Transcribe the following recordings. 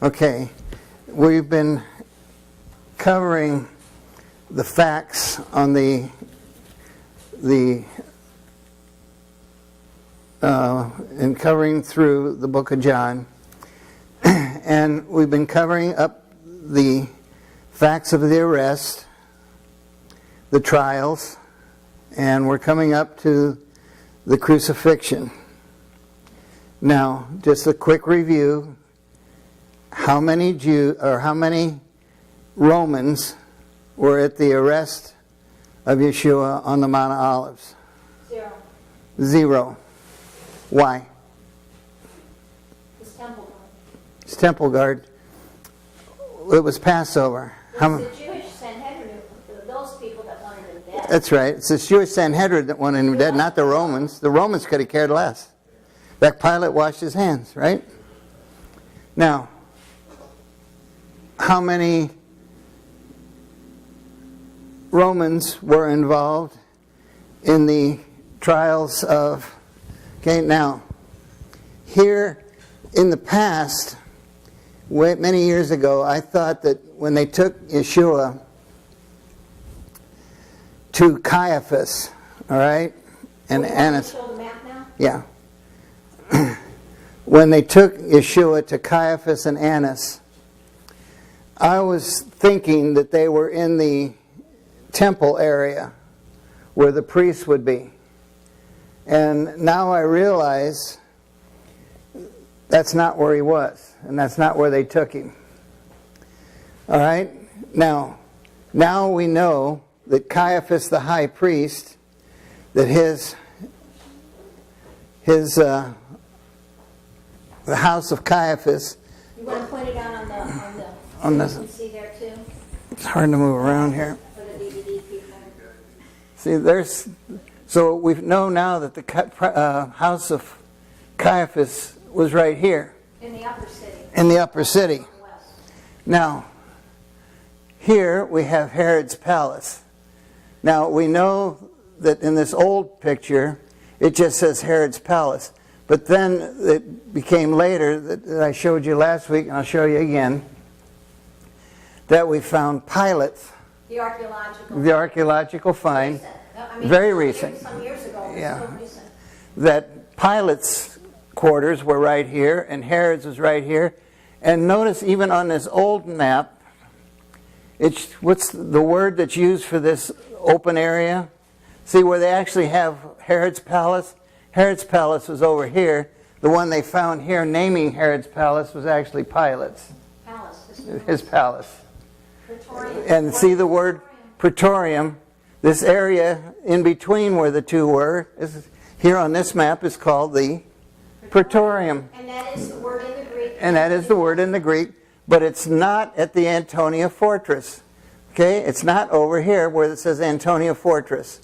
Okay, we've been covering the facts on and covering through the book of John, and we've been covering up the facts of the arrest, the trials, and we're coming up to the crucifixion. Now, just a quick review. How many Romans were at the arrest of Yeshua on the Mount of Olives? 0. Why? His temple guard. His temple guard. It was Passover. It was the Jewish Sanhedrin, those people that wanted him dead. That's right. It's the Jewish Sanhedrin that wanted him dead, not the Romans. The Romans could have cared less. In fact, Pilate washed his hands, right? Now, how many Romans were involved in the trials of... Okay, now, here in the past, many years ago, I thought that when they took Yeshua to Caiaphas, all right, and Annas... Show the map now? Yeah. When they took Yeshua to Caiaphas and Annas, I was thinking that they were in the temple area where the priests would be. And now I realize that's not where he was, and that's not where they took him. All right? Now we know that Caiaphas the high priest, that the house of Caiaphas. You want to point it out on the so you can see there too? It's hard to move around here. For the DVD people. See, so we know now that the house of Caiaphas was right here. In the upper city. In the upper city. West. Now, here we have Herod's palace. Now, we know that in this old picture, it just says Herod's palace. But then it became later, that I showed you last week, and I'll show you again, that we found Pilate's. The archaeological. The archaeological find. Very recent. Some years ago. Yeah. So recent. That Pilate's quarters were right here, and Herod's was right here. And notice even on this old map, what's the word that's used for this open area? See where they actually have Herod's palace? Herod's palace was over here. The one they found here naming Herod's palace was actually Pilate's. His palace. Praetorium. And see the word Praetorium. This area in between where the two were, here on this map, is called the Praetorium. And that is the word in the Greek. And that is the word in the Greek, but it's not at the Antonia Fortress. Okay? It's not over here where it says Antonia Fortress.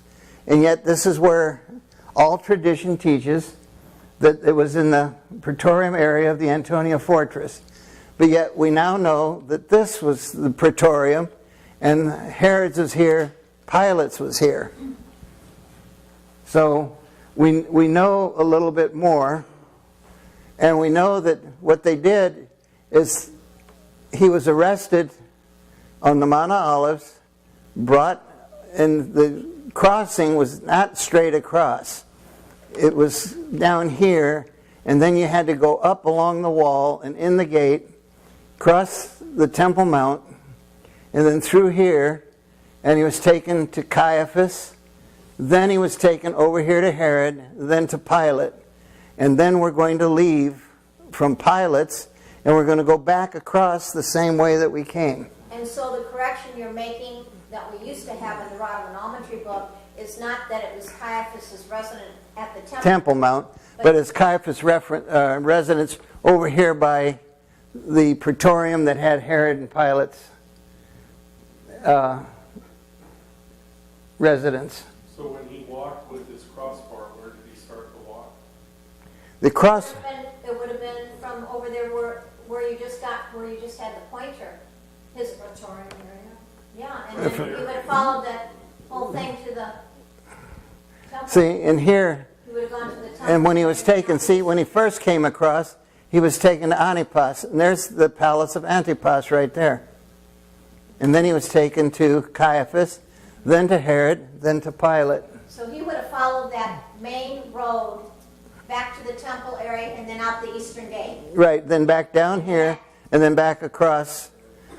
And yet this is where all tradition teaches that it was in the Praetorium area of the Antonia Fortress. But yet we now know that this was the Praetorium, and Herod's was here, Pilate's was here. So we know a little bit more, and we know that what they did is he was arrested on the Mount of Olives, and the crossing was not straight across. It was down here, and then you had to go up along the wall and in the gate, cross the Temple Mount, and then through here, and he was taken to Caiaphas. Then he was taken over here to Herod, then to Pilate. And then we're going to leave from Pilate's, and we're going to go back across the same way that we came. And so the correction you're making that we used to have in the Rodman-Almentry book is not that it was Caiaphas' resident at the Temple Mount, but it's Caiaphas' residence over here by the Praetorium that had Herod and Pilate's residence. So when he walked with his crossbar, where did he start the walk? The cross. It would have been from over there where you just had the pointer, his Praetorium area. Yeah, and then he would have followed that whole thing to the temple. See, and here, He would have gone to the temple. and when he was taken, see, when he first came across, he was taken to Antipas. And there's the palace of Antipas right there. And then he was taken to Caiaphas, then to Herod, then to Pilate. So he would have followed that main road back to the temple area and then out the eastern gate. Right, then back down here, and then back across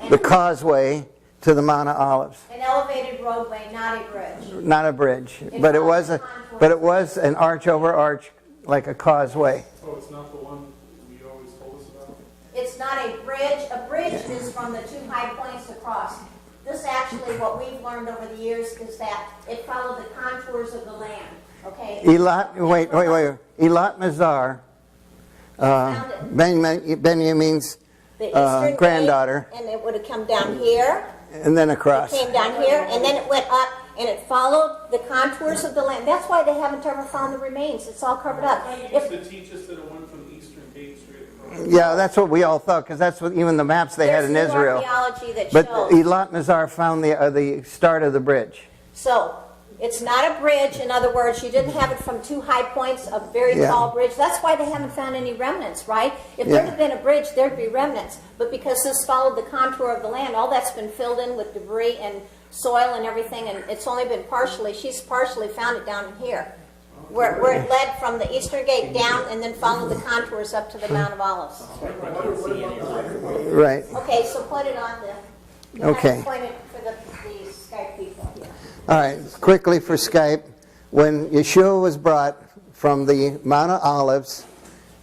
the causeway to the Mount of Olives. An elevated roadway, not a bridge. Not a bridge, but it was an arch over arch, like a causeway. Oh, it's not the one you always told us about? It's not a bridge. A bridge is from the two high points across. This actually, what we've learned over the years is that it followed the contours of the land. Okay? Wait. Elat Mazar, Benjamin's The eastern granddaughter, gate, and it would have come down here. and then across. It came down here, and then it went up, and it followed the contours of the land. That's why they haven't ever found the remains. It's all covered up. You used to teach us that it went from the eastern gate straight across. Yeah, that's what we all thought, because that's what even the maps they had in There's new Israel. archaeology that But shows. Elat Mazar found the start of the bridge. So, it's not a bridge. In other words, you didn't have it from two high points, a very Yeah. tall bridge. That's why they haven't found any remnants, right? If Yeah. there had been a bridge, there'd be remnants. But because this followed the contour of the land, all that's been filled in with debris and soil and everything, and it's only been partially, she's partially found it down in here. Where it led from the eastern gate down and then followed the contours up to the Mount of Olives. Right. Okay, so point it on the, you have Okay. to point it for the Skype people here. All right, quickly for Skype. When Yeshua was brought from the Mount of Olives,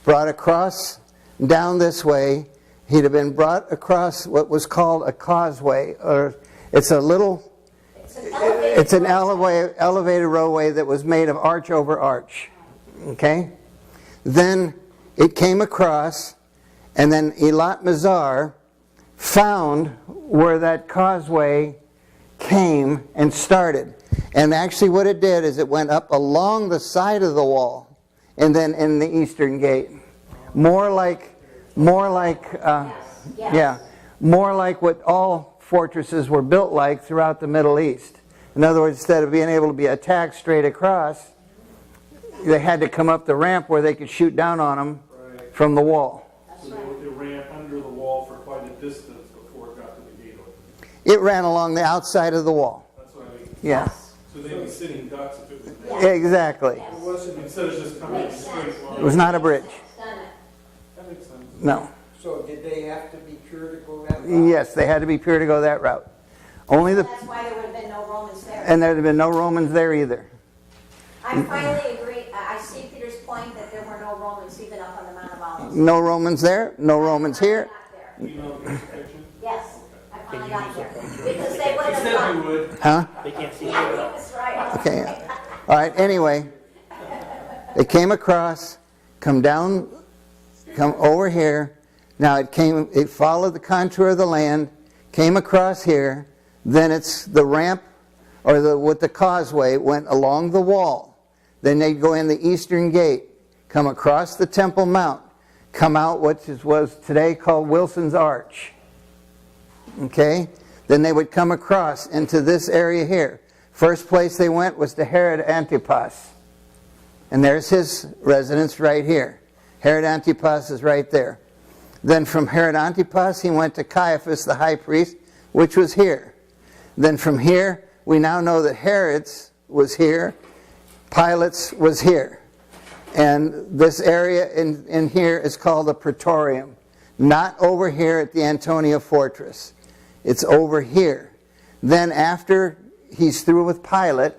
brought across down this way, he'd have been brought across what was called a causeway, or it's a little, it's an elevated roadway that was made of arch over arch. Okay? Then it came across, and then Elat Mazar found where that causeway came and started. And actually what it did is it went up along the side of the wall and then in the eastern gate. More like what all fortresses were built like throughout the Middle East. In other words, instead of being able to be attacked straight across, they had to come up the ramp where they could shoot down on them from the wall. So they ran under the wall for quite a distance before it got to the gate open. It ran along the outside of the wall. That's what I mean. Yeah. So they'd be sitting ducks if it was Yeah. there. Exactly. Instead of just coming in a straight line. It was not a bridge. That makes sense. No. So did they have to be pure to go that route? Yes, they had to be pure to go that route. Only the That's why there would have been no Romans there. and there'd have been no Romans there either. I finally agree. I see Peter's point that there were no Romans even up on the Mount of Olives. No Romans there, no Romans here. I finally got there. You know, crucifixion? Yes, I finally got there. Because they would You have said you gone. would. Huh? They can't see Yeah, it. that's right. Okay. All right, anyway. It came across, come down, come over here. Now it followed the contour of the land, came across here, then it's the ramp or with the causeway went along the wall. Then they'd go in the eastern gate, come across the Temple Mount, come out what was today called Wilson's Arch. Okay? Then they would come across into this area here. First place they went was to Herod Antipas. And there's his residence right here. Herod Antipas is right there. Then from Herod Antipas he went to Caiaphas the high priest, which was here. Then from here we now know that Herod's was here, Pilate's was here. And this area in here is called the Praetorium. Not over here at the Antonia Fortress. It's over here. Then after he's through with Pilate,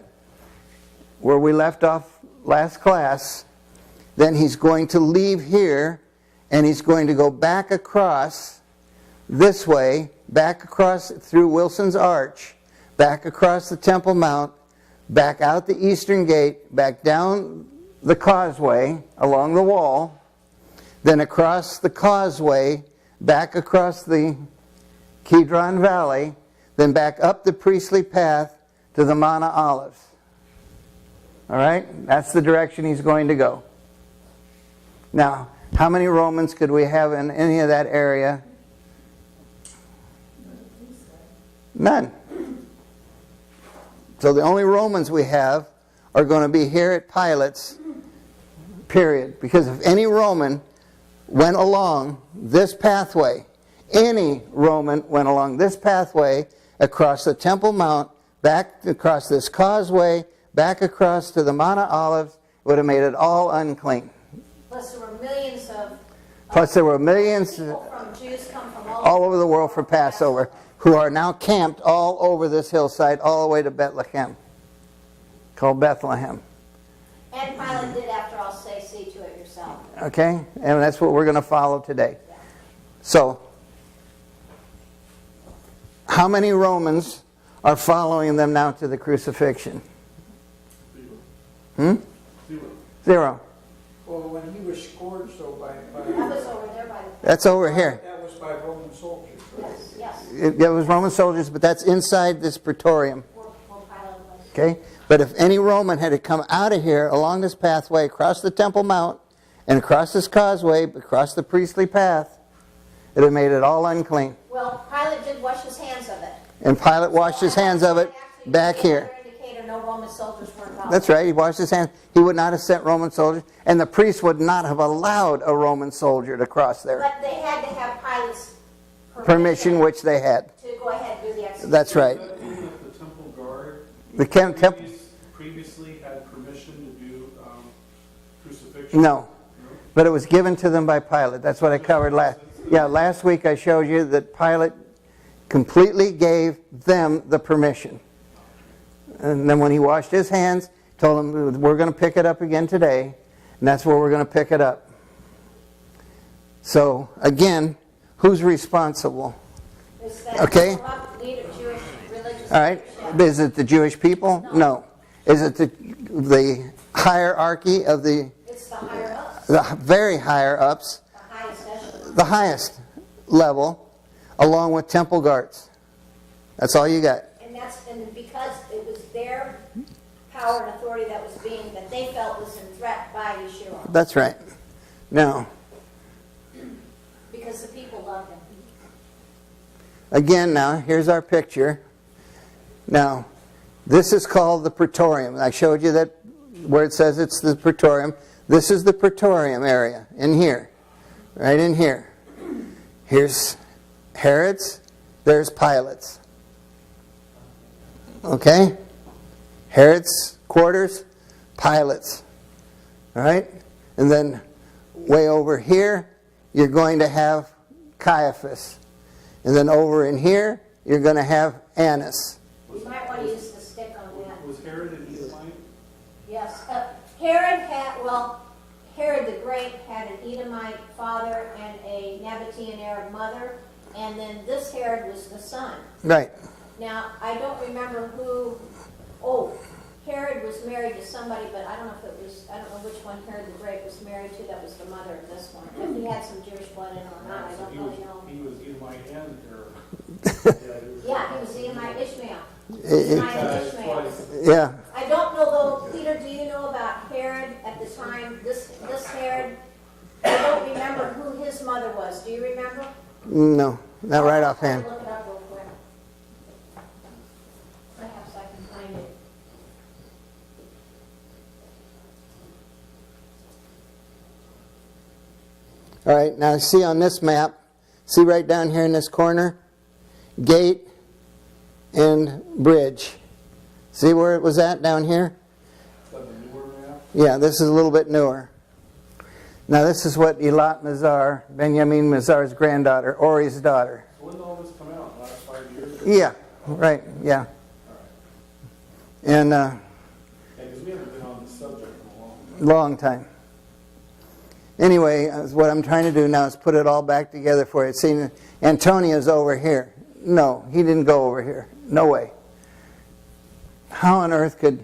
where we left off last class, then he's going to leave here and he's going to go back across this way, back across through Wilson's Arch, back across the Temple Mount, back out the eastern gate, back down the causeway along the wall, then across the causeway, back across the Kidron Valley, then back up the priestly path to the Mount of Olives. All right? That's the direction he's going to go. Now, how many Romans could we have in any of that area? None. So the only Romans we have are going to be here at Pilate's, period. Because if any Roman went along this pathway, any Roman went along this pathway across the Temple Mount, back across this causeway, back across to the Mount of Olives, would have made it all unclean. Plus there were millions of People from Jews come from all over the world for Passover, who are now camped all over this hillside, all the way to Bethlehem, called Bethlehem. And Pilate did, after all, say, see to it yourself. Okay? And that's what we're going to follow today. So, how many Romans are following them now to the crucifixion? Zero. 0. Well, when he was scourged, so by That was over there by the... That's over here. that was by Roman soldiers, right? Yes, yes. It was Roman soldiers, but that's inside this praetorium. Where Pilate was. Okay? But if any Roman had to come out of here along this pathway, across the Temple Mount, and across this causeway, across the priestly path, it would have made it all unclean. Well, Pilate did wash his hands of it. And Pilate washed his hands of it back here. Indicator, no Roman soldiers were involved. That's right, he washed his hands. He would not have sent Roman soldiers, and the priests would not have allowed a Roman soldier to cross there. But they had to have Pilate's Permission, which they had. to go ahead and do the execution. That's right. Does that mean that the Temple Guard The temple. previously had permission to do crucifixion? No. But it was given to them by Pilate. That's what I covered last week. I showed you that Pilate completely gave them the permission. And then when he washed his hands, told them, we're going to pick it up again today. And that's where we're going to pick it up. So, again, who's responsible? Is that Okay. corrupt leader, Jewish religious All right. leadership? Is it the Jewish people? No. Is it the hierarchy of the It's the higher ups, very higher ups, the highest echelon. the highest level, along with temple guards? That's all you got. And because it was their power and authority that they felt was in threat by Yeshua. That's right. Now, Because the people loved him. again, now, here's our picture. Now, this is called the Praetorium. I showed you that where it says it's the Praetorium. This is the Praetorium area in here. Right in here. Here's Herod's. There's Pilate's. Okay? Herod's quarters, Pilate's. All right? And then way over here, you're going to have Caiaphas. And then over in here, you're going to have Annas. You might want to use the stick on that. Was Herod an Edomite? Yes. Herod the Great had an Edomite father and a Nabatean Arab mother. And then this Herod was the son. Right. Now, I don't remember Herod was married to somebody, but I don't know which one Herod the Great was married to that was the mother of this one. If he had some Jewish blood in him or not, I don't really know. He was Edomite and Arab. Yeah, he was Edomite Ishmael. Twice. Yeah. I don't know though, Peter, do you know about Herod at the time, this Herod? I don't remember who his mother was. Do you remember? No, not right offhand. Look it up real quick. Perhaps I can find it. All right, now see on this map, see right down here in this corner, gate and bridge. See where it was at down here? Is that the newer map? Yeah, this is a little bit newer. Now this is what Elat Mazar, Benjamin Mazar's granddaughter, Ori's daughter. So when did all this come out? Last 5 years? Yeah, right, yeah. And Yeah, because we haven't been on this subject in a long time. long time. Anyway, what I'm trying to do now is put it all back together for you. See, Antonia's over here. No, he didn't go over here. No way. How on earth could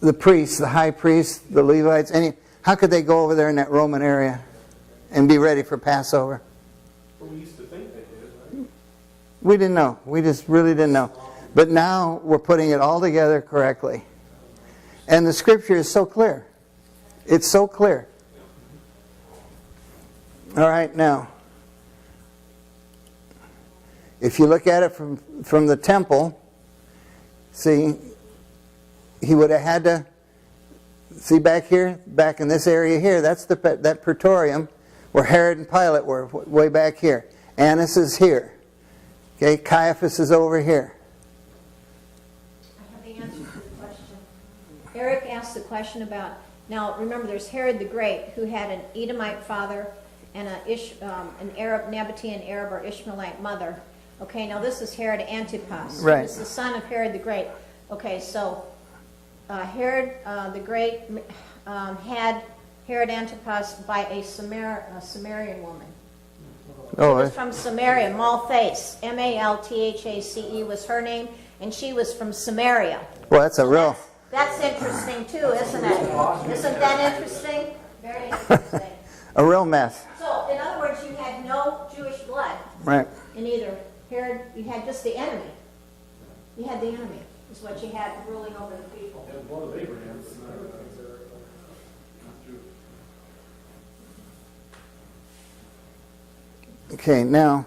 the priests, the high priests, the Levites, how could they go over there in that Roman area and be ready for Passover? Well, we used to think they did, right? We didn't know. We just really didn't know. But now we're putting it all together correctly. And the scripture is so clear. It's so clear. All right, now, if you look at it from the temple, see, he would have had to, see back here, back in this area here, that's that Praetorium where Herod and Pilate were, way back here. Annas is here. Okay, Caiaphas is over here. I have the answer to the question. Eric asked the question about, now remember there's Herod the Great, who had an Edomite father and an Arab, Nabatean Arab or Ishmaelite mother. Okay, now this is Herod Antipas. Right. He was the son of Herod the Great. Okay, so Herod the Great had Herod Antipas by a Sumerian woman. She was from Samaria, Malthace, Malthace was her name, and she was from Samaria. Well, that's a real... That's interesting too, isn't it? Isn't that interesting? Very interesting. A real mess. So, in other words, you had no Jewish blood Right. in either Herod, you had just the enemy. You had the enemy, is what you had ruling over the people. And one of Abraham, but not Jew. Okay, now,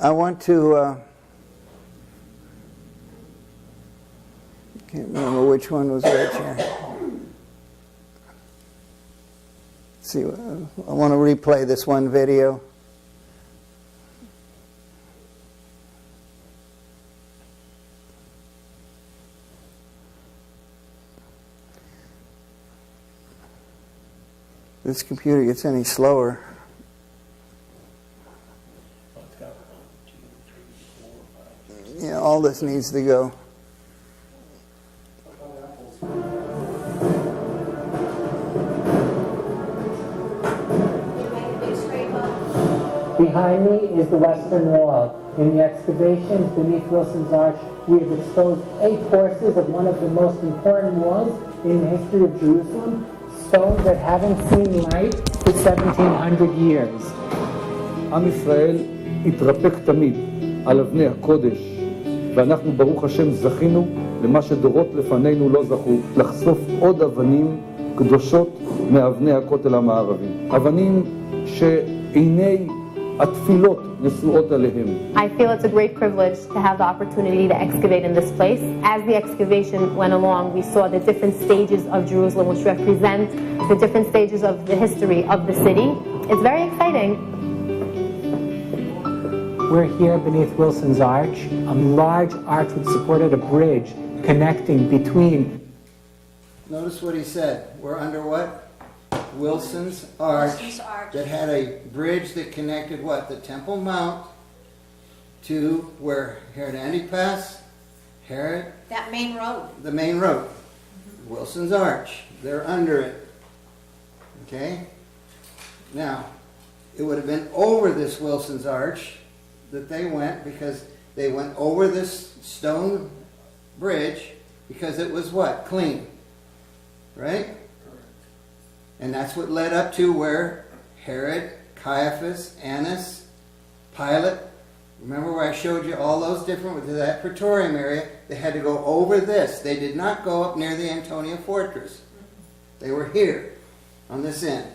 I want to, can't remember which one was which here. Let's see, I want to replay this one video. This computer gets any slower. Yeah, all this needs to go. Behind me is the Western Wall. In the excavations beneath Wilson's Arch, we have exposed 8 horses of one of the most important walls in the history of Jerusalem, stones that haven't seen light for 1700 years. עם ישראל התרפק תמיד על אבני הקודש, ואנחנו ברוך השם זכינו למה שדורות לפנינו לא זכו, לחשוף עוד אבנים קדושות מאבני הכותל המערבי. אבנים שעיני התפילות נשואות עליהם. I feel it's a great privilege to have the opportunity to excavate in this place. As the excavation went along, we saw the different stages of Jerusalem, which represent the different stages of the history of the city. It's very exciting. We're here beneath Wilson's Arch. A large arch which supported a bridge connecting between. Notice what he said. We're under what? Wilson's Arch, Wilson's Arch. that had a bridge that connected what? The Temple Mount to where Herod Antipas, Herod, That main road. the main road. Wilson's Arch. They're under it. Okay? Now, it would have been over this Wilson's Arch that they went, because they went over this stone bridge because it was what? Clean. Right? And that's what led up to where Herod, Caiaphas, Annas, Pilate, remember where I showed you all those different, with that praetorium area, they had to go over this. They did not go up near the Antonia Fortress. They were here, on this end.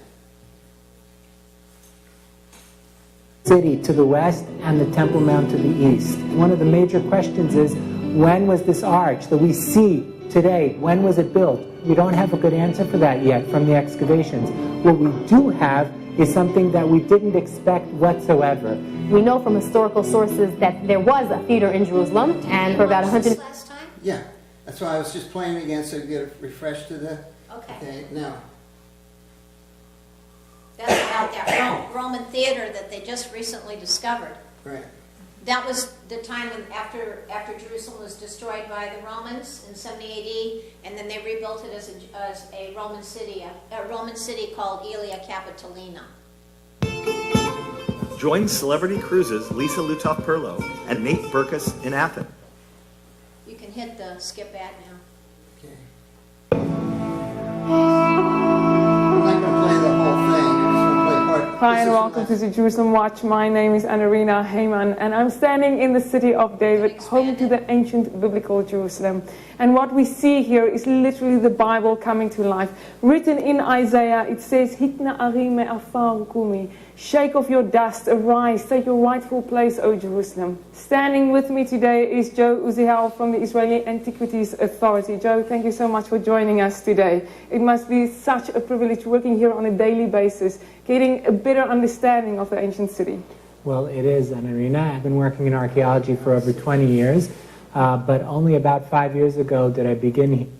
City to the west and the Temple Mount to the east. One of the major questions is, when was this arch that we see today, when was it built? We don't have a good answer for that yet from the excavations. What we do have is something that we didn't expect whatsoever. We know from historical sources that there was a theater in Jerusalem, and for about 100... Last time? Yeah, that's why I was just playing again so you get refreshed to the... Okay. Now, That's about that Roman theater that they just recently discovered. right. That was the time when after Jerusalem was destroyed by the Romans in 70 AD, and then they rebuilt it as a Roman city called Aelia Capitolina. Join Celebrity Cruises' Lisa Lutoff-Perlo and Nate Burkus in Athens. You can hit the skip ad now. Okay. I'm not going to play the whole thing. I just want to play part. Hi This and is welcome my- to the Jerusalem Watch. My name is Antonia Heyman and I'm standing in the city of David, home to the ancient biblical Jerusalem. And what we see here is literally the Bible coming to life. Written in Isaiah, it says, Hitna ari me'afar kumi. Shake off your dust, arise, take your rightful place, O Jerusalem. Standing with me today is Joe Uziel from the Israeli Antiquities Authority. Joe, thank you so much for joining us today. It must be such a privilege working here on a daily basis, getting a better understanding of the ancient city. Well, it is, Antonia. I've been working in archaeology for over 20 years, but only about 5 years ago did I begin.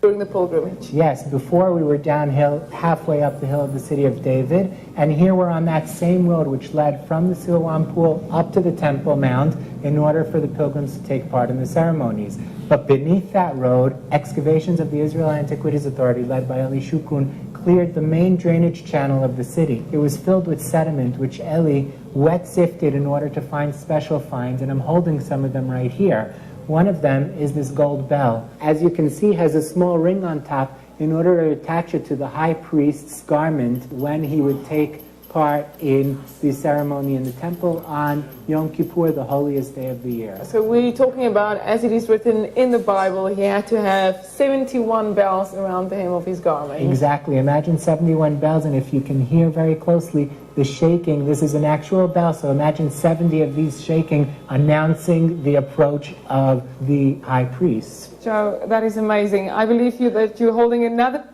During the pilgrimage. Yes, before we were downhill, halfway up the hill of the city of David, and here we're on that same road which led from the Siloam pool up to the Temple Mount in order for the pilgrims to take part in the ceremonies. But beneath that road, excavations of the Israel Antiquities Authority, led by Eli Shukun, cleared the main drainage channel of the city. It was filled with sediment, which Eli wet sifted in order to find special finds, and I'm holding some of them right here. One of them is this gold bell. As you can see, has a small ring on top in order to attach it to the high priest's garment when he would take part in the ceremony in the temple on Yom Kippur, the holiest day of the year. So we're talking about, as it is written in the Bible, he had to have 71 bells around the hem of his garment. Exactly. Imagine 71 bells, and if you can hear very closely the shaking, this is an actual bell, so imagine 70 of these shaking, announcing the approach of the high priest. Joe, that is amazing. I believe you that you're holding another.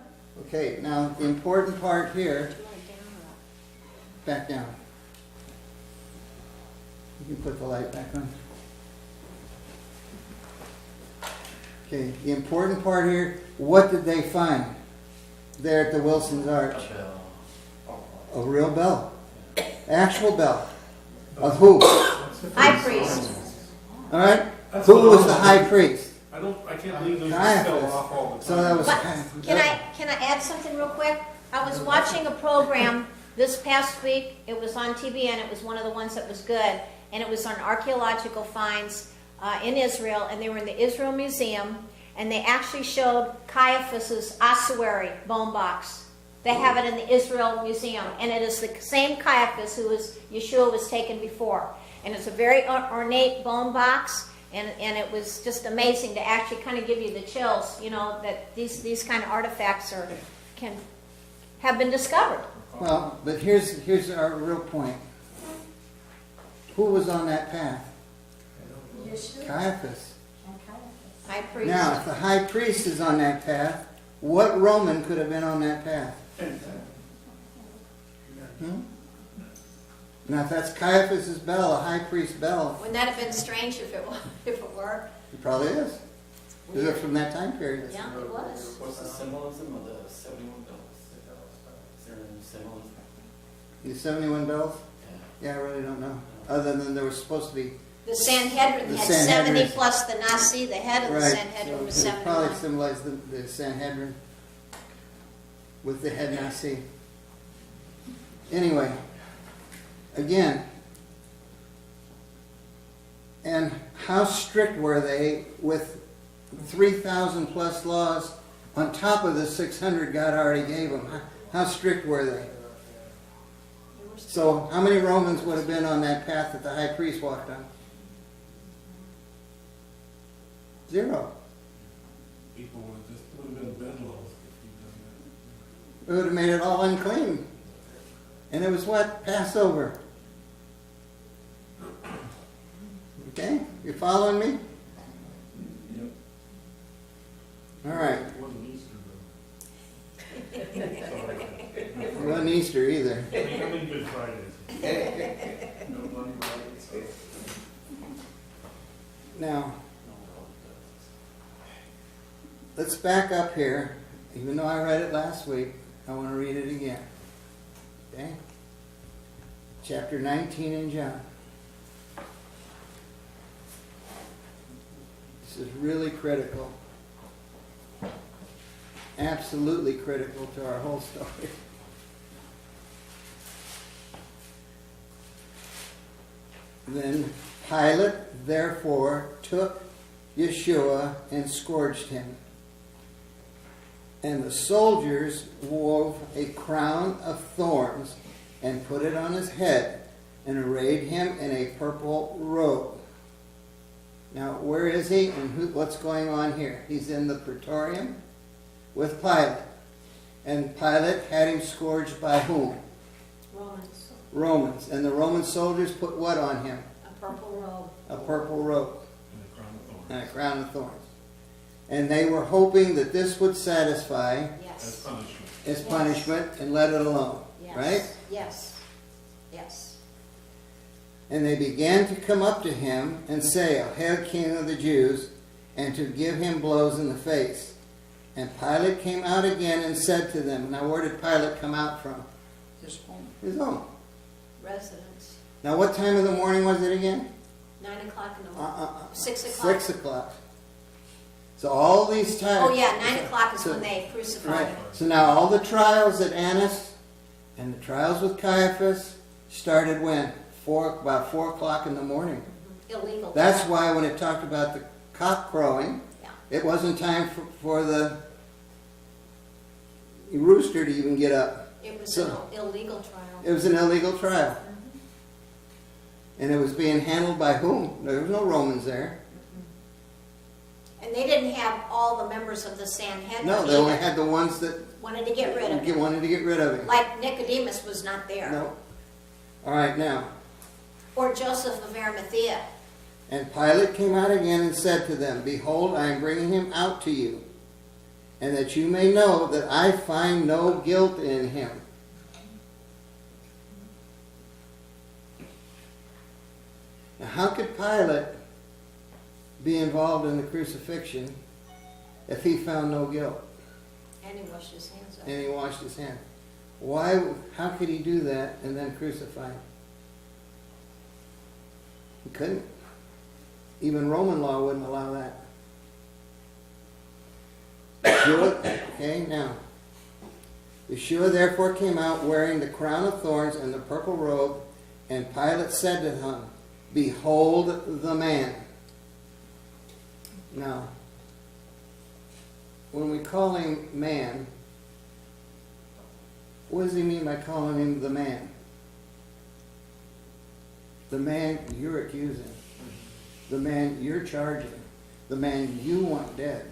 Okay, now the important part here, back down. You can put the light back on. Okay, the important part here, what did they find there at the Wilson's Arch? A real bell. Actual bell. Of who? High priest. All right? Who was the high priest? I can't believe those Caiaphas. fell off all the time. So that was. But can I add something real quick? I was watching a program this past week. It was on TV, and it was one of the ones that was good. And it was on archaeological finds in Israel, and they were in the Israel Museum, and they actually showed Caiaphas's ossuary bone box. They have it in the Israel Museum, and it is the same Caiaphas who Yeshua was taken before. And it's a very ornate bone box, and it was just amazing to actually kind of give you the chills, you know, that these kind of artifacts have been discovered. Well, but here's our real point. Who was on that path? Caiaphas. High priest. Now, if the high priest is on that path, what Roman could have been on that path? Now, if that's Caiaphas's bell, a high priest bell, Wouldn't that have been strange if it were? it probably is. Is it from that time period? Yeah, it was. What's the symbolism of the 71 bells? Is there any symbolism? The 71 bells? Yeah, I really don't know. Other than there was supposed to be. The Sanhedrin The had Sanhedrin. 70 plus the Nasi. The head of the Right. Sanhedrin was So it 71. probably symbolized the Sanhedrin with the head Nasi. Anyway, again, and how strict were they with 3,000 plus laws on top of the 600 God already gave them? How strict were they? So how many Romans would have been on that path that the high priest walked on? 0. People would have been bedlows if It would have made it all unclean. And it was what? Passover. Okay? You following me? Yep. All right. It wasn't Easter, though. It wasn't Easter either. I mean Good Fridays. No bloody Fridays. Now, let's back up here. Even though I read it last week, I want to read it again. Okay? Chapter 19 in John. This is really critical. Absolutely critical to our whole story. Then Pilate, therefore, took Yeshua and scourged him. And the soldiers wove a crown of thorns and put it on his head and arrayed him in a purple robe. Now, where is he and what's going on here? He's in the praetorium with Pilate. And Pilate had him scourged by whom? Romans. Romans. And the Roman soldiers put what on him? A purple robe. A purple robe. And a crown of thorns. And they were hoping that this would satisfy Yes. his punishment and let it alone. Yes. Right? Yes. Yes. And they began to come up to him and say, "O hail, King of the Jews," and to give him blows in the face. And Pilate came out again and said to them, now where did Pilate come out from? His home. His home. Residence. Now what time of the morning was it again? 9 o'clock in the morning. 6 o'clock. 6 o'clock. So all these times. Oh yeah, 9 o'clock is when they crucified Right. him. So now all the trials at Annas and the trials with Caiaphas started when? About 4 o'clock in the morning. Illegal. That's trial. why when it talked about the cock crowing, Yeah. it wasn't time for the rooster to even get up. It was So- an illegal trial. It was an illegal trial. And it was being handled by whom? There was no Romans there. And they didn't have all the members of the Sanhedrin. No, they only either. had the ones that Wanted to get rid of him. wanted to get rid of him. Like Nicodemus was not there. No. All right, now. Or Joseph of Arimathea. And Pilate came out again and said to them, "Behold, I am bringing him out to you, and that you may know that I find no guilt in him." Now, how could Pilate be involved in the crucifixion if he found no guilt And he washed his hands up. and he washed his hands? Why? How could he do that and then crucify him? He couldn't. Even Roman law wouldn't allow that. Okay, now. Yeshua therefore came out wearing the crown of thorns and the purple robe, and Pilate said to him, "Behold the man." Now, when we call him man, what does he mean by calling him the man? The man you're accusing. The man you're charging. The man you want dead.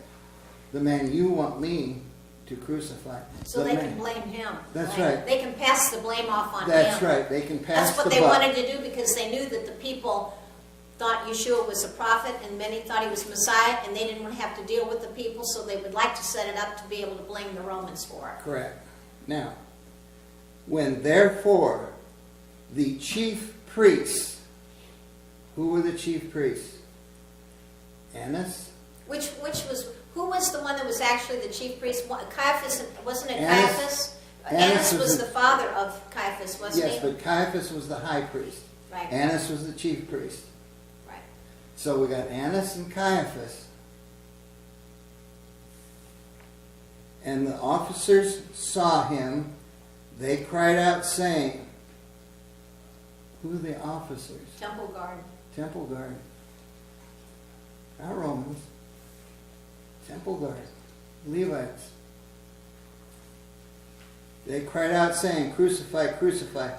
The man you want me to crucify. So The they man. can blame him. That's Like, right. They can pass the blame off on him. That's right. They can pass That's what the they buck. wanted to do because they knew that the people thought Yeshua was a prophet and many thought he was Messiah, and they didn't want to have to deal with the people, so they would like to set it up to be able to blame the Romans for it. Correct. Now, when therefore the chief priests, who were the chief priests? Annas? Who was the one that was actually the chief priest? Caiaphas, wasn't it Annas- Caiaphas? Annas Annas was was the father of Caiaphas, wasn't Yes, he? but Caiaphas was the high priest. Right. Annas was the chief priest. Right. So we got Annas and Caiaphas. And the officers saw him. They cried out saying, who are the officers? Temple guard. Temple guard. Not Romans. Temple guard. Levites. They cried out saying, "Crucify, crucify."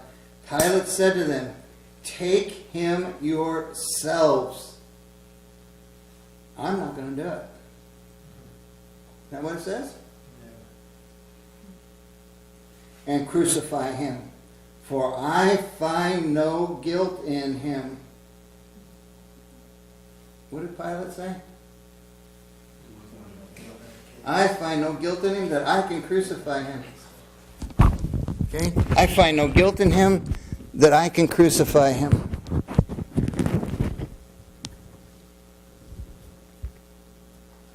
Pilate said to them, "Take him yourselves. I'm not going to do it." Is that what it says? "And crucify him, for I find no guilt in him." What did Pilate say? I find no guilt in him that I can crucify him. Okay? I find no guilt in him that I can crucify him.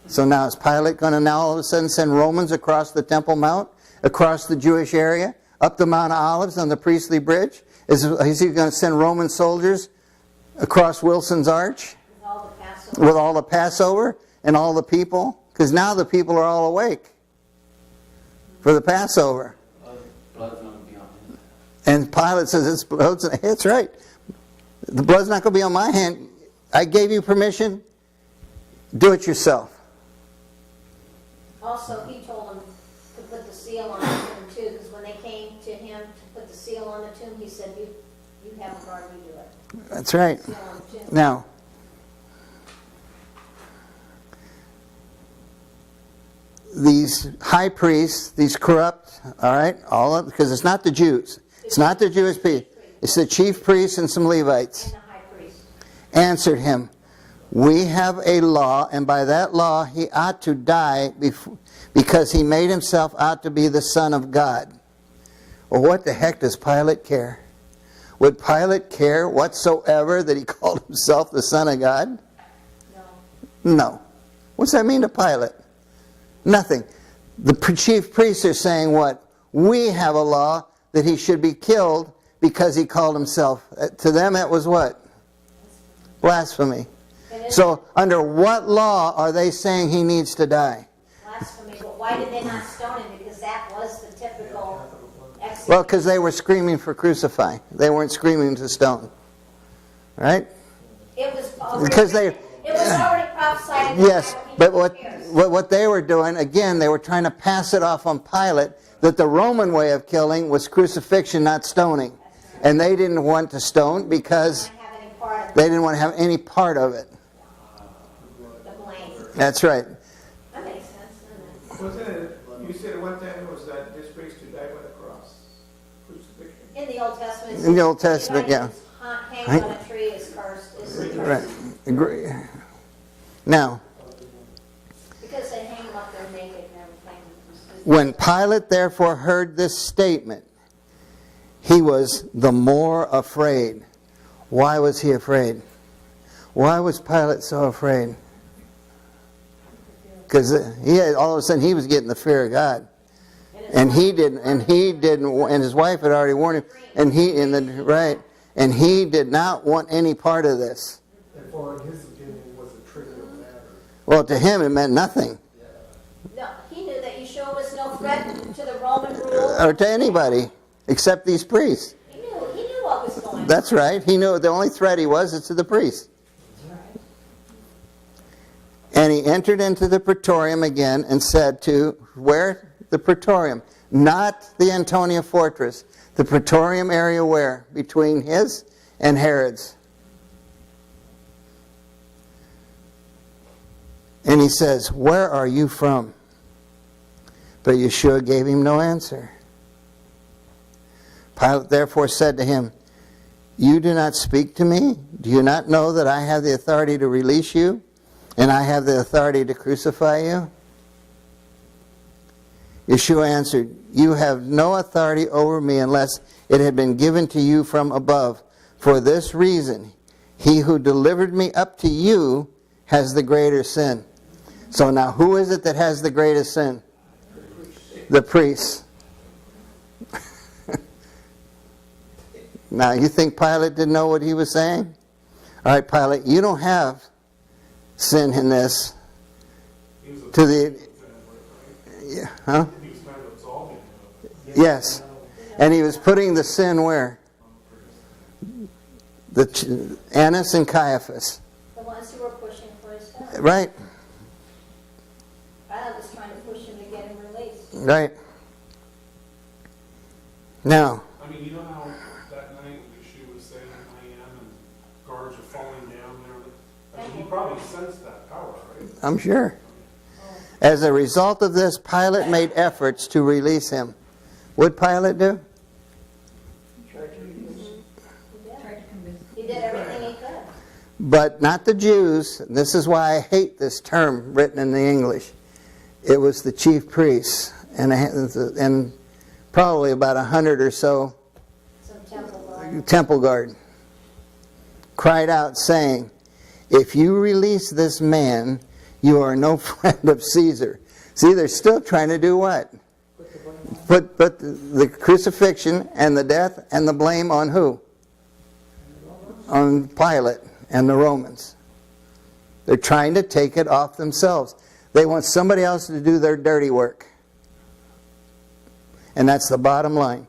So now is Pilate going to now all of a sudden send Romans across the Temple Mount, across the Jewish area, up the Mount of Olives on the priestly bridge? Is he going to send Roman soldiers across Wilson's Arch with all the Passover and all the people? Because now the people are all awake for the Passover. Blood's not going to be on him. And Pilate says, it's right. The blood's not going to be on my hand. I gave you permission. Do it yourself. Also, he told them to put the seal on the tomb too, because when they came to him to put the seal on the tomb, he said, you have a guard, you do it. That's right. Seal on the tomb. Now, these high priests, these corrupt, all right, because it's not the Jews. It's not the Jewish people. It's the chief priests and some Levites. And the high priest. Answered him, we have a law, and by that law he ought to die because he made himself out to be the Son of God. Well, what the heck does Pilate care? Would Pilate care whatsoever that he called himself the Son of God? No. No. What's that mean to Pilate? Nothing. The chief priests are saying what? We have a law that he should be killed because he called himself. To them it was what? Blasphemy. So under what law are they saying he needs to die? Blasphemy. But why did they not stone him? Because that was the typical execution. Well, because they were screaming for crucify. They weren't screaming to stone. Right? It was already, Because it was already prophesied. in the Yes, Bible but for years. what they were doing, again, they were trying to pass it off on Pilate that the Roman way of killing was crucifixion, not stoning. And they didn't want to stone because they didn't want to have any part of it. The blame. That's right. That makes sense, doesn't it? Wasn't it, you said at one time it was that this priest who died by the cross? Crucifixion. In the Old Testament. In the Old Testament, yeah. Hangs on a tree is cursed. Is Right. cursed. Agree. Now, Because they hang him up there naked and everything. when Pilate therefore heard this statement, he was the more afraid. Why was he afraid? Why was Pilate so afraid? Because all of a sudden he was getting the fear of God, and he didn't, and his wife had already warned him, and he did not want any part of this. Therefore, in his opinion, it was a trivial matter. Well, to him it meant nothing, No, he knew that Yeshua was no threat to the Roman rule. or to anybody except these priests. He knew what was going on. That's right. He knew the only threat he was is to the priests. And he entered into the praetorium again and said to, where? The praetorium. Not the Antonia Fortress. The praetorium area where? Between his and Herod's. And he says, where are you from? But Yeshua gave him no answer. Pilate therefore said to him, you do not speak to me? Do you not know that I have the authority to release you? And I have the authority to crucify you? Yeshua answered, you have no authority over me unless it had been given to you from above. For this reason, he who delivered me up to you has the greater sin. So now who is it that has the greatest sin? The priests. Now, you think Pilate didn't know what he was saying? All right, Pilate, you don't have sin in this. To the... Yeah, huh? He was kind of absolving him. Yes. And he was putting the sin where? Annas and Caiaphas. The ones who were pushing for his death. Right. Pilate was trying to push him to get him released. Right. Now, I mean, you know how that night Yeshua was saying, I am, and guards are falling down there? I mean, he probably sensed that power, right? I'm sure. As a result of this, Pilate made efforts to release him. What did Pilate do? He did everything he could. But not the Jews. This is why I hate this term written in the English. It was the chief priests and probably about 100 or so Some temple temple guard cried out saying, if you release this man, you are no friend of Caesar. See, they're still trying to do what? Put the crucifixion and the death and the blame on who? On Pilate and the Romans. They're trying to take it off themselves. They want somebody else to do their dirty work. And that's the bottom line.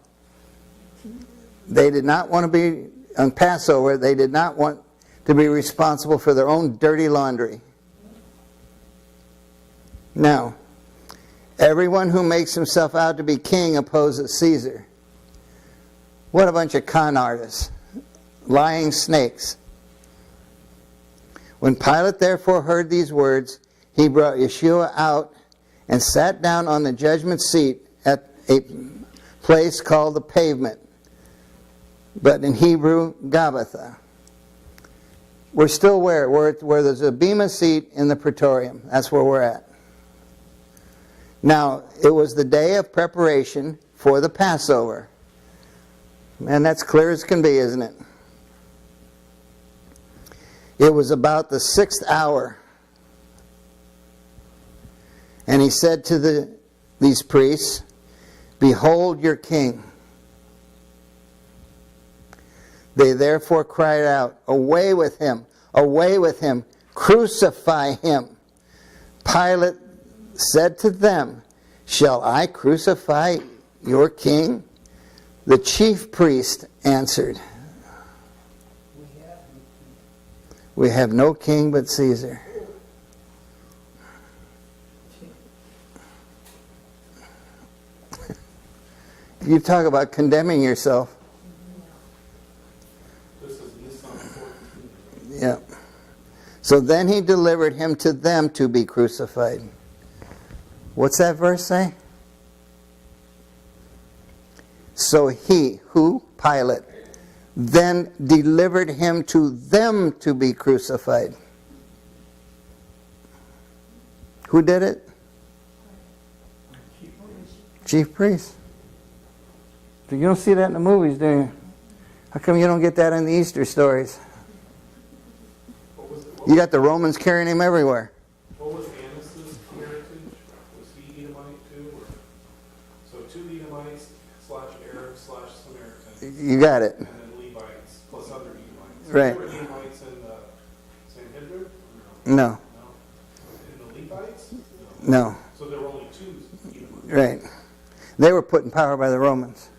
They did not want to be, on Passover, they did not want to be responsible for their own dirty laundry. Now, everyone who makes himself out to be king opposes Caesar. What a bunch of con artists. Lying snakes. When Pilate therefore heard these words, he brought Yeshua out and sat down on the judgment seat at a place called the Pavement, but in Hebrew, Gabbatha. We're still where? We're where there's a bema seat in the Praetorium. That's where we're at. Now, it was the day of preparation for the Passover. Man, that's clear as can be, isn't it? It was about the 6th hour. And he said to these priests, "Behold your king." They therefore cried out, "Away with him! Away with him! Crucify him!" Pilate said to them, "Shall I crucify your king?" The chief priest answered, "We have no king but Caesar." You talk about condemning yourself. Yeah. So then he delivered him to them to be crucified. What's that verse say? So he, who? Pilate, then delivered him to them to be crucified. Who did it? Chief priest. You don't see that in the movies, do you? How come you don't get that in the Easter stories? You got the Romans carrying him everywhere. What was Annas' heritage? Was he Edomite too? Or? So 2 Edomites / Arab / Samaritan. You got it. And then Levites plus other Edomites. Right. Were Edomites in the Sanhedrin? No. No. In the Levites? No. So there were only 2 Edomites. Right. They were put in power by the Romans.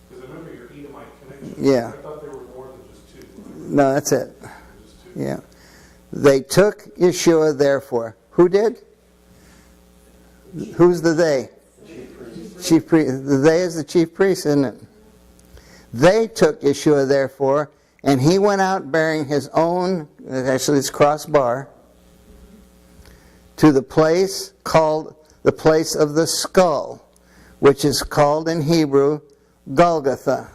Because I remember your Edomite connection. Yeah. I thought there were more than just 2. No, that's it. Just 2. Yeah. They took Yeshua, therefore. Who did? Who's the they? Chief priest. The they is the chief priest, isn't it? They took Yeshua, therefore, and he went out bearing his own, actually it's crossbar, to the place called the place of the skull, which is called in Hebrew Golgotha,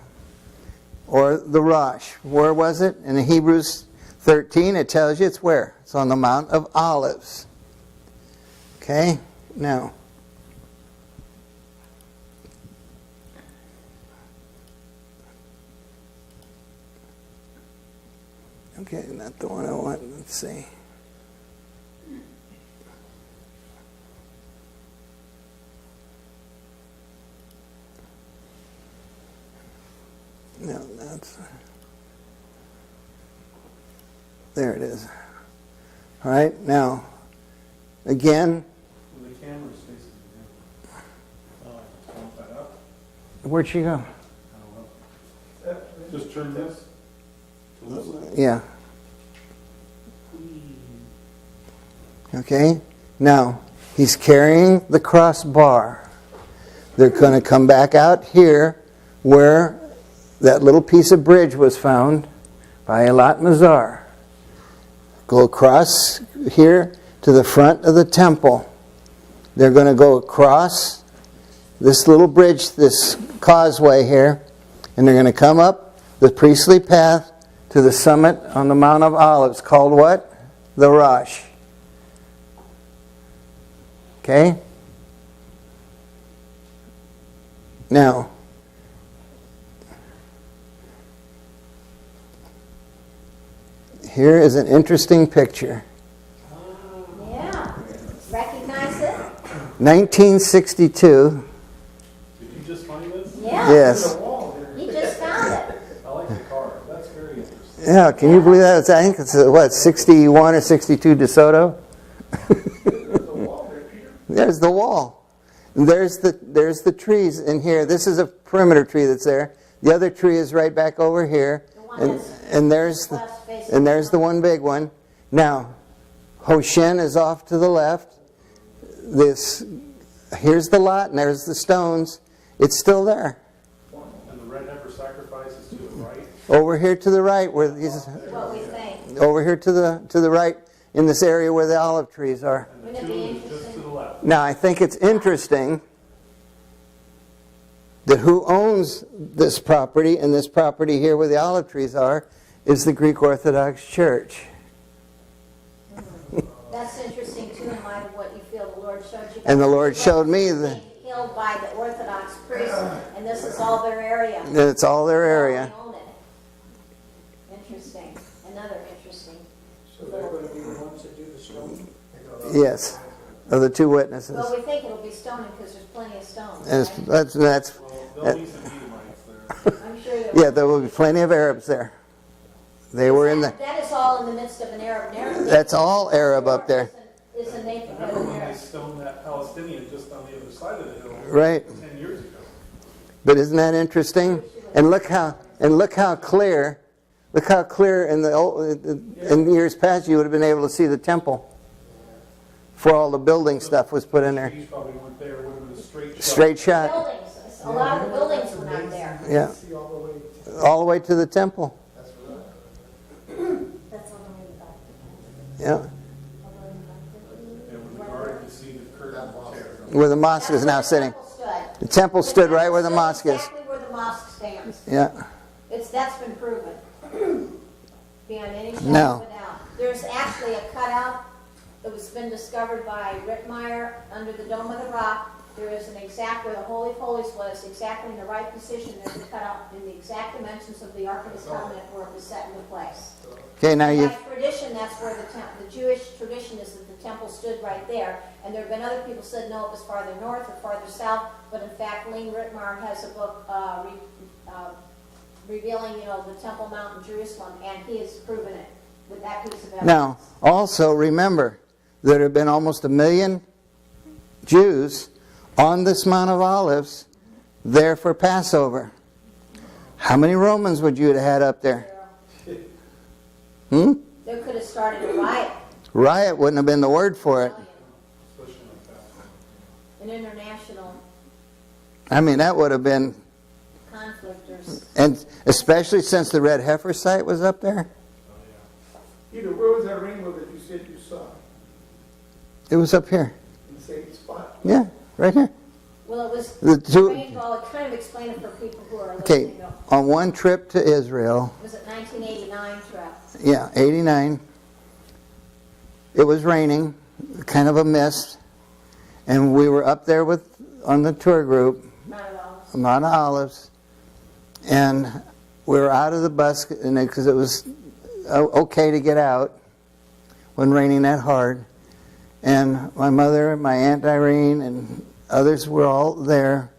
or the Rosh. Where was it? In Hebrews 13, it tells you it's where? It's on the Mount of Olives. Okay? Now, okay, not the one I want. Let's see. No, that's... There it is. All right, now, again... The camera's facing you. Bump that up. Where'd she go? Just turn this. Yeah. Okay, now, he's carrying the crossbar. They're going to come back out here where that little piece of bridge was found by Elat Mazar. Go across here to the front of the temple. They're going to go across this little bridge, this causeway here, and they're going to come up the priestly path to the summit on the Mount of Olives, called what? The Rosh. Okay? Now, here is an interesting picture. Yeah. Recognize it? 1962. Did you just find this? Yeah. Yes. You just found it. I like the car. That's very interesting. Yeah, can you believe that? I think it's, what, 61 or 62 DeSoto? There's the wall. And there's the trees in here. This is a perimeter tree that's there. The other tree is right back over here. And there's the one big one. Now, Hoshen is off to the left. Here's the lot, and there's the stones. It's still there. And the red heifer sacrifice is to the right. Over here to the right, where these. What we think. Over here to the right, in this area where the olive trees are. Wouldn't it be Just to interesting? the left. Now, I think it's interesting that who owns this property, and this property here where the olive trees are, is the Greek Orthodox Church. That's interesting too, in light of what you feel the Lord showed you. And the Lord showed me that Killed by the Orthodox priests, and this is all their area. it's all their area. They own it. Interesting. Another interesting. So they're going to be the ones that do the stone? Yes, of the two witnesses. Well, we think it'll be stoning because there's plenty of stones. And Right? that's Well, there'll be some Edomites there. I'm sure there yeah, there will be plenty of Arabs there. They were in the. That is all in the midst of an Arab narrative. That's all Arab up there. Is a neighborhood Remember of when they Arabs. stoned that Palestinian just on the other side of the hill? Right. 10 years ago. But isn't that interesting? And look how clear in in years past you would have been able to see the temple. For all the building stuff was put in there. Trees probably weren't there, would have been a straight shot. Straight shot. Buildings. A lot of the buildings were not there. Yeah. See all the way to... All the way to the temple. That's right. That's all the way back. Yeah. And with the guard, you see the curtain tear. Where the mosque is now sitting. The temple stood right where the mosque is. Exactly where the mosque stands. Yeah. That's been proven. Beyond any shadow No. of a doubt. There's actually a cutout that was been discovered by Rittmeyer under the Dome of the Rock. There is an exact where the Holy of Holies was, exactly in the right position. There's a cutout in the exact dimensions of the Ark of the Covenant where it was set into place. Okay, now you. By tradition, that's where the Jewish tradition is that the temple stood right there. And there have been other people said no, it was farther north or farther south. But in fact, Lean Rittmeyer has a book revealing, the Temple Mount in Jerusalem, and he has proven it with that piece of evidence. Now, also remember, there have been almost 1 million Jews on this Mount of Olives there for Passover. How many Romans would you have had up there? They could have started a riot. Riot wouldn't have been the word for it. An international I mean, that would have been, conflict or and especially since the red heifer site was up there. Peter, where was that rainbow that you said you saw? It was up here. In the same spot? Yeah, right here. well, it was The two- rainbow. It kind of explained it for people who are Okay, listening. Though. on one trip to Israel, Was it 1989 trip? yeah, 89, it was raining, kind of a mist, and we were up there on the tour group, Not at all. Mount of Olives, and we were out of the bus because it was okay to get out when raining that hard. And my mother, my Aunt Irene, and others were all there,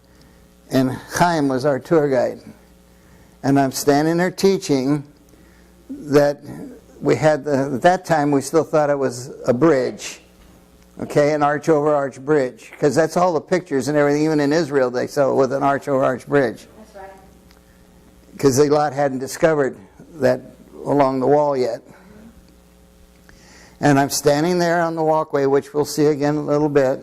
and Chaim was our tour guide. And I'm standing there teaching that we had at that time we still thought it was a bridge. Okay, an arch over arch bridge. Because that's all the pictures and everything, even in Israel they saw it with an arch over arch bridge. That's right. Because the lot hadn't discovered that along the wall yet. And I'm standing there on the walkway, which we'll see again in a little bit.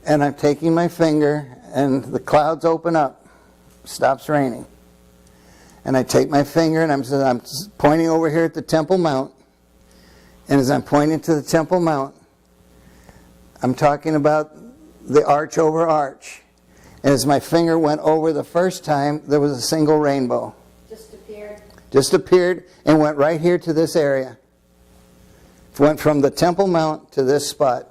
And I'm taking my finger, and the clouds open up. Stops raining. And I take my finger, and I'm pointing over here at the Temple Mount. And as I'm pointing to the Temple Mount, I'm talking about the arch over arch. And as my finger went over the first time, there was a single rainbow. Just appeared and went right here to this area. Went from the Temple Mount to this spot.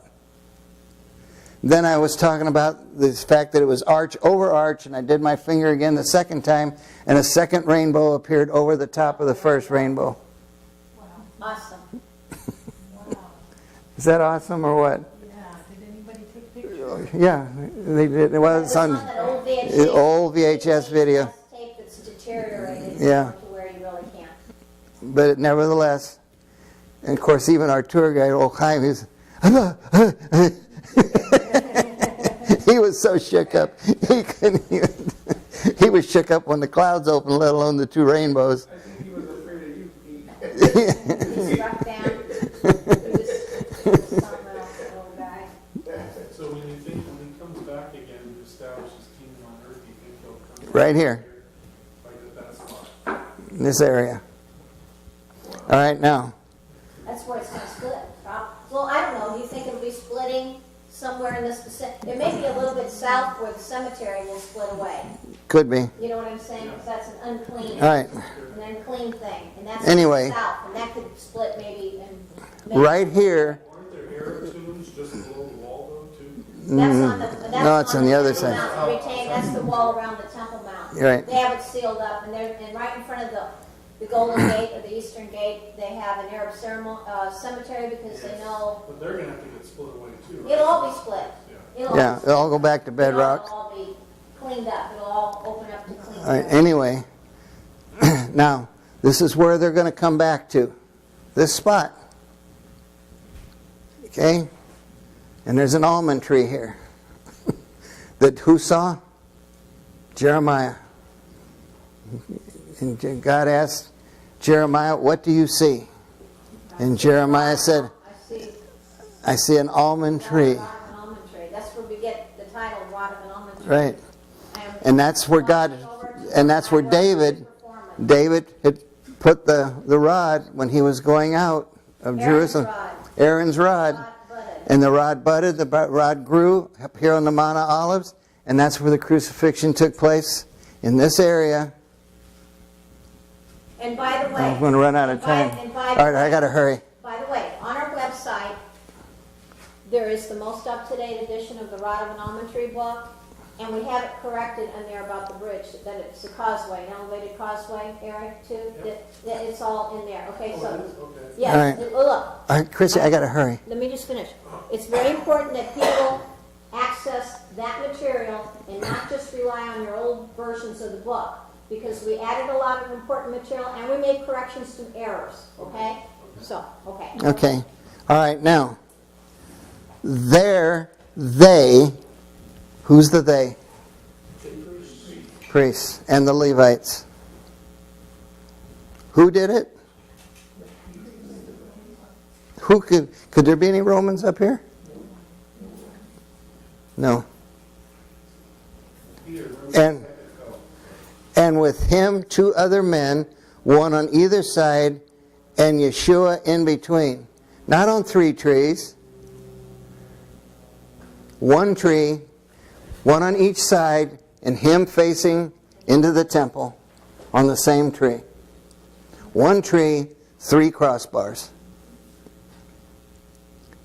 Then I was talking about the fact that it was arch over arch, and I did my finger again the second time, and a second rainbow appeared over the top of the first rainbow. Wow. Awesome. Wow. Is that awesome or what? Yeah. Did anybody take pictures? Yeah, they did. It was on that old VHS video. Tape that's deteriorated Yeah. to where you really can't. But nevertheless, and of course, even our tour guide, old Chaim, he was so shook up. He couldn't even, he was shook up when the clouds opened, let alone the two rainbows. I think he was afraid of you, Pete. He struck down. He was something else, the old guy. So when he comes back again to establish his kingdom on earth, you think he'll come Right here. Right at that spot? In this area. All right, now. That's where it's going to split. Well, I don't know. Do you think it'll be splitting somewhere in this vicinity. It may be a little bit south where the cemetery will split away. Could be. You know what I'm saying? Because that's an unclean, All right. an unclean thing. And that's Anyway. south, and that could split maybe. Right here. Aren't there Arab tombs just below the wall though, too? That's on the, that's No, it's on the other Temple side. Mount. Retained, that's the wall around the Temple Mount. Right. They have it sealed up, and right in front of the Golden Gate or the Eastern Gate, they have an Arab cemetery because they know But they're gonna have to get split away too, right? it'll all be split. It'll Yeah, it'll all go back to bedrock. It'll all be cleaned up. It'll all open up to clean All right, up. anyway, now, this is where they're going to come back to. This spot. Okay? And there's an almond tree here. That who saw? Jeremiah. And God asked Jeremiah, what do you see? And Jeremiah said, I see an almond tree. Rod of an almond tree. That's where we get the title, Rod of an almond tree. Right. And that's where David had put the rod when he was going out of Jerusalem. Aaron's rod. And the rod budded, the rod grew up here on the Mount of Olives, and that's where the crucifixion took place, in this area. And by the way, I'm going to run out of time. All right, I got to hurry. By the way, on our website, there is the most up-to-date edition of the Rod of an Almond Tree book, and we have it corrected in there about the bridge, that it's a causeway, an elevated causeway, Eric, too. That it's all in there. Okay, so yes, All right. look. All right, Chrissy, I got to hurry. Let me just finish. It's very important that people access that material and not just rely on your old versions of the book, because we added a lot of important material and we made corrections to errors. Okay? So, okay. Okay. All right, now, who's the they? Priests and the Levites. Who did it? Who could there be any Romans up here? No. And with him 2 other men, one on either side, and Yeshua in between. Not on 3 trees. 1 tree, one on each side, and him facing into the temple on the same tree. 1 tree, 3 crossbars.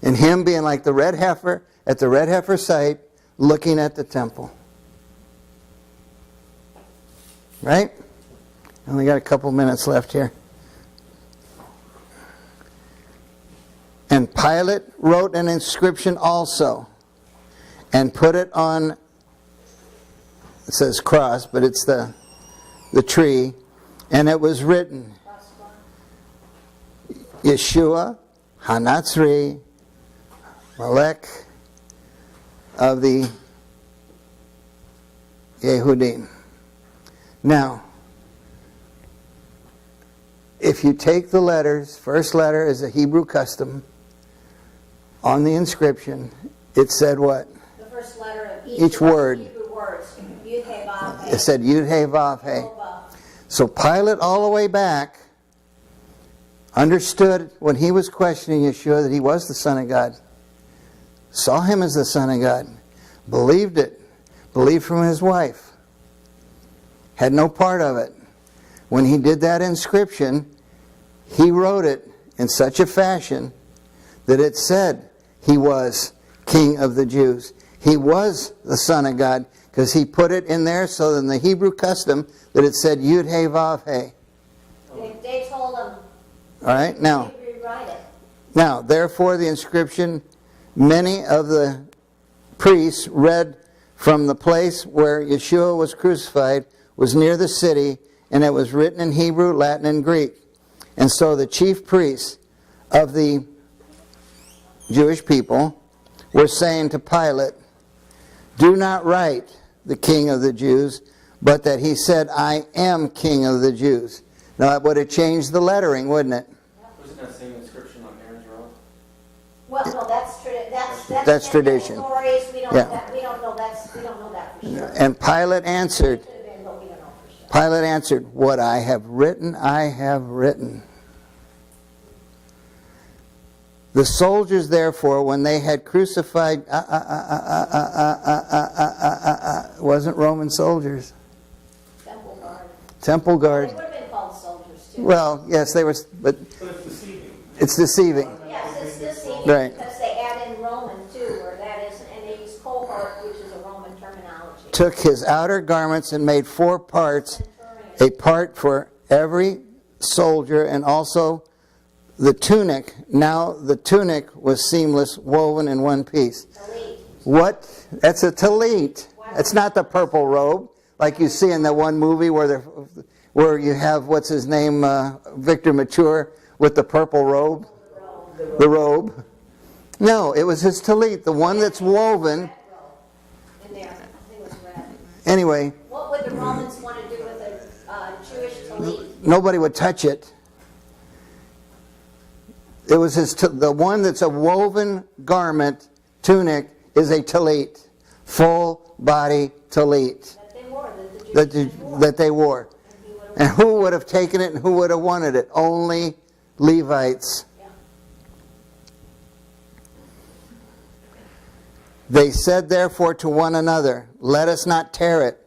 And him being like the red heifer at the red heifer site, looking at the temple. Right? Only got a couple minutes left here. And Pilate wrote an inscription also and put it on, it says cross, but it's the tree, and it was written, Yeshua Hanatzri Malek of the Yehudim. Now, if you take the letters, first letter is a Hebrew custom, on the inscription, it said what? The first letter of Each word. Hebrew words. Yud He Vav He. It said Yud He Vav He. So Pilate, all the way back, understood when he was questioning Yeshua that he was the Son of God. Saw him as the Son of God. Believed it. Believed from his wife. Had no part of it. When he did that inscription, he wrote it in such a fashion that it said he was King of the Jews. He was the Son of God, because he put it in there so in the Hebrew custom that it said Yud He Vav He. They told him. All right, now. They rewrite it. Now, therefore, the inscription, many of the priests read from the place where Yeshua was crucified, was near the city, and it was written in Hebrew, Latin, and Greek. And so the chief priests of the Jewish people were saying to Pilate, do not write the King of the Jews, but that he said, I am King of the Jews. Now that would have changed the lettering, wouldn't it? Wasn't that same inscription on Aaron's rod? Well, no, That's tradition. Stories. We don't, Yeah. we don't know that for sure. And Pilate answered, Could have been, but we don't know for sure. Pilate answered, what I have written, I have written. The soldiers, therefore, when they had crucified, wasn't Roman soldiers. Temple guard. Temple They guard. would have been called soldiers too. Well, yes, they were, but But it's deceiving. it's deceiving. Yes, it's deceiving Right. because they add in Roman too, or that is, and they use cohort, which is a Roman terminology. Took his outer garments and made 4 parts, a part for every soldier, and also the tunic. Now the tunic was seamless, woven in one piece. Elite. What? That's a tallit. It's not the purple robe like you see in the one movie where you have what's his name, Victor Mature, with the purple robe. The robe. No, it was his tallit, the one that's woven. In there, I think it was red. Anyway, What would the Romans want to do with a Jewish tallit? nobody would touch it. It was the one that's a woven garment, tunic, is a tallit. Full body tallit That they wore, that the Jews wore. that they wore. And who would have taken it and who would have wanted it? Only Levites. Yeah. They said therefore to one another, let us not tear it.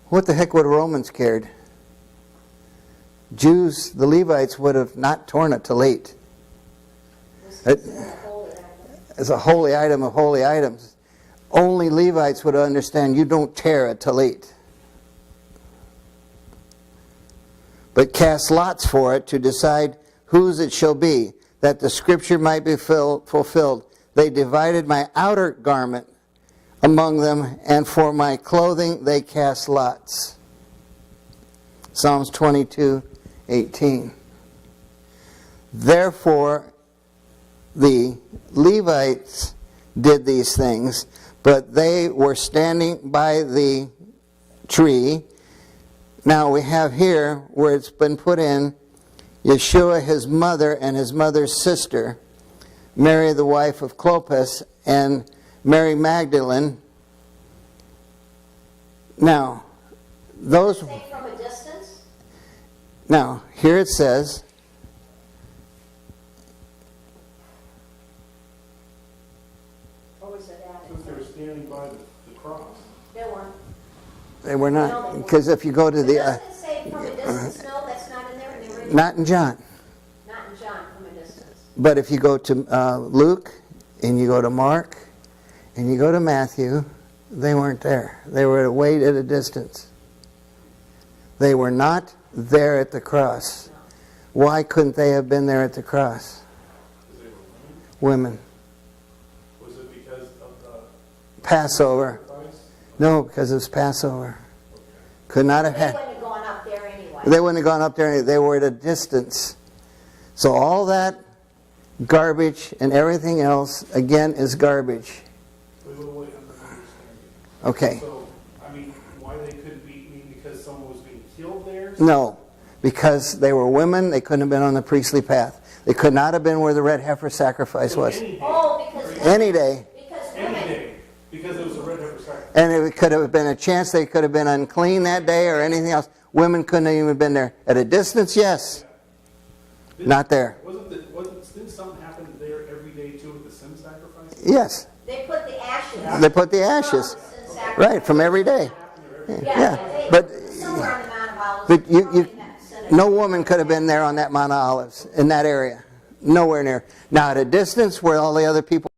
What the heck would Romans cared? Jews, the Levites, would have not torn a tallit. It's a holy item of holy items. Only Levites would understand you don't tear a tallit. But cast lots for it to decide whose it shall be, that the scripture might be fulfilled. They divided my outer garment among them, and for my clothing they cast lots. Psalms 22:18. Therefore, the Levites did these things, but they were standing by the tree. Now we have here where it's been put in Yeshua, his mother, and his mother's sister, Mary the wife of Clopas, and Mary Magdalene. Now, those... Say from a distance? Now, here it says... Or was it added? Since they were standing by the cross. They weren't. They were not, because if you go to the... Doesn't it say from a distance? No, that's not in there in the original. not in John. Not in John, from a distance. But if you go to Luke, and you go to Mark, and you go to Matthew, they weren't there. They were way at a distance. They were not there at the cross. Why couldn't they have been there at the cross? Because they were Women. Was it because of the Passover. sacrifice? No, because it was Passover. Could not have They had... wouldn't have gone up there anyway. They wouldn't have gone up there anyway. They were at a distance. So all that garbage and everything else, again, is garbage. Wait, I'm not understanding. Okay. So, I mean, why they couldn't be, because someone was being killed there? No, because they were women, they couldn't have been on the priestly path. They could not have been where the red heifer sacrifice was. Any day. Oh, because Any day. Because Any women. day. Because it was a red heifer sacrifice. And it could have been a chance they could have been unclean that day or anything else. Women couldn't have even been there. At a distance, yes. Not there. Didn't something happen there every day too with the sin sacrifice? Yes. They put the ashes. They put the ashes. From the sin sacrifice. Right, from every day. Yeah. They- But somewhere on the Mount of Olives. But you, probably in that vicinity. no woman could have been there on that Mount of Olives, in that area. Nowhere near. Now at a distance where all the other people